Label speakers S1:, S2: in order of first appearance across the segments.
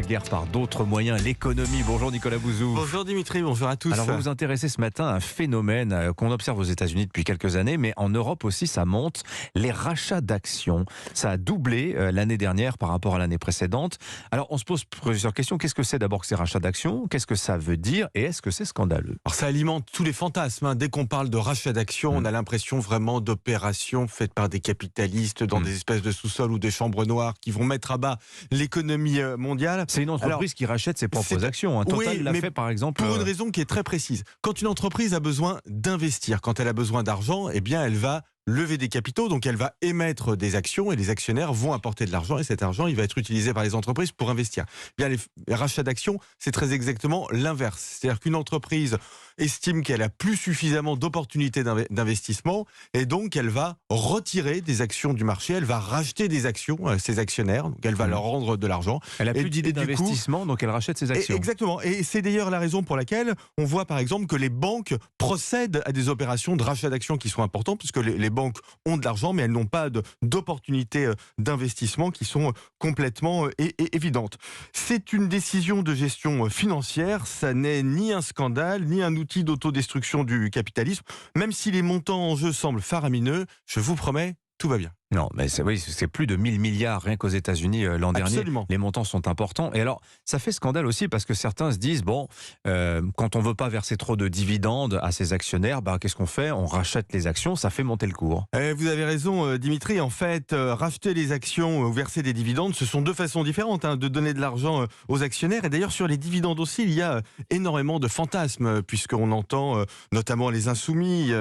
S1: guerre par d'autres moyens, l'économie. Bonjour Nicolas Bouzou.
S2: Bonjour Dimitri, bonjour à tous.
S1: Alors vous vous intéressez ce matin à un phénomène qu'on observe aux États-Unis depuis quelques années, mais en Europe aussi ça monte, les rachats d'actions. Ça a doublé l'année dernière par rapport à l'année précédente. Alors on se pose plusieurs questions. Qu'est-ce que c'est d'abord que ces rachats d'actions? Qu'est-ce que ça veut dire? Et est-ce que c'est scandaleux?
S2: Alors ça alimente tous les fantasmes. Dès qu'on parle de rachat d'actions, on a l'impression vraiment d'opérations faites par des capitalistes dans des espèces de sous-sols ou des chambres noires qui vont mettre à bas l'économie mondiale.
S1: C'est une entreprise qui rachète ses propres actions. Total l'a fait par exemple.
S2: Pour une raison qui est très précise. Quand une entreprise a besoin d'investir, quand elle a besoin d'argent, eh bien elle va lever des capitaux, donc elle va émettre des actions et les actionnaires vont apporter de l'argent et cet argent il va être utilisé par les entreprises pour investir. Bien, les rachats d'actions, c'est très exactement l'inverse. C'est-à-dire qu'une entreprise estime qu'elle a plus suffisamment d'opportunités d'investissement et donc elle va retirer des actions du marché, elle va racheter des actions à ses actionnaires, donc elle va leur rendre de l'argent.
S1: Elle a plus d'idées d'investissement, donc elle rachète ses actions.
S2: Exactement, et c'est d'ailleurs la raison pour laquelle on voit par exemple que les banques procèdent à des opérations de rachat d'actions qui sont importantes, puisque les banques ont de l'argent, mais elles n'ont pas d'opportunités d'investissement qui sont complètement évidentes. C'est une décision de gestion financière, ça n'est ni un scandale, ni un outil d'autodestruction du capitalisme. Même si les montants en jeu semblent faramineux, je vous promets, tout va bien.
S1: Non, mais c'est plus de 1000 milliards rien qu'aux États-Unis l'an dernier.
S2: Absolument.
S1: Les montants sont importants. Et alors, ça fait scandale aussi parce que certains se disent, quand on veut pas verser trop de dividendes à ses actionnaires, qu'est-ce qu'on fait? On rachète les actions, ça fait monter le cours.
S2: Vous avez raison, Dimitri. En fait, racheter les actions ou verser des dividendes, ce sont deux façons différentes de donner de l'argent aux actionnaires. Et d'ailleurs, sur les dividendes aussi, il y a énormément de fantasmes, puisqu'on entend notamment les insoumis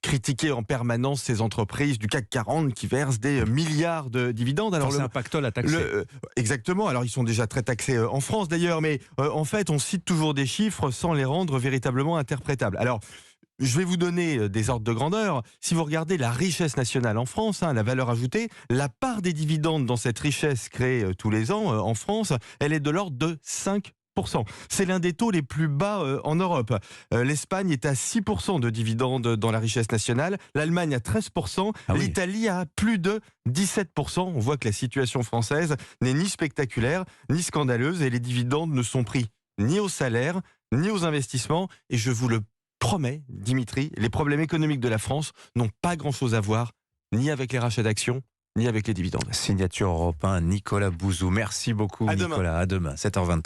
S2: critiquer en permanence ces entreprises du CAC 40 qui versent des milliards de dividendes.
S1: Alors c'est un pactole à taxer.
S2: Exactement. Alors ils sont déjà très taxés en France d'ailleurs, mais en fait on cite toujours des chiffres sans les rendre véritablement interprétables. Alors je vais vous donner des ordres de grandeur. Si vous regardez la richesse nationale en France, la valeur ajoutée, la part des dividendes dans cette richesse créée tous les ans en France, elle est de l'ordre de 5%. C'est l'un des taux les plus bas en Europe. L'Espagne est à 6% de dividendes dans la richesse nationale, l'Allemagne à 13%, l'Italie à plus de 17%. On voit que la situation française n'est ni spectaculaire, ni scandaleuse, et les dividendes ne sont pris ni aux salaires, ni aux investissements, et je vous le promets, Dimitri, les problèmes économiques de la France n'ont pas grand-chose à voir ni avec les rachats d'actions, ni avec les dividendes.
S1: Signature Europe 1, Nicolas Bouzou. Merci beaucoup Nicolas. À demain, 7h23.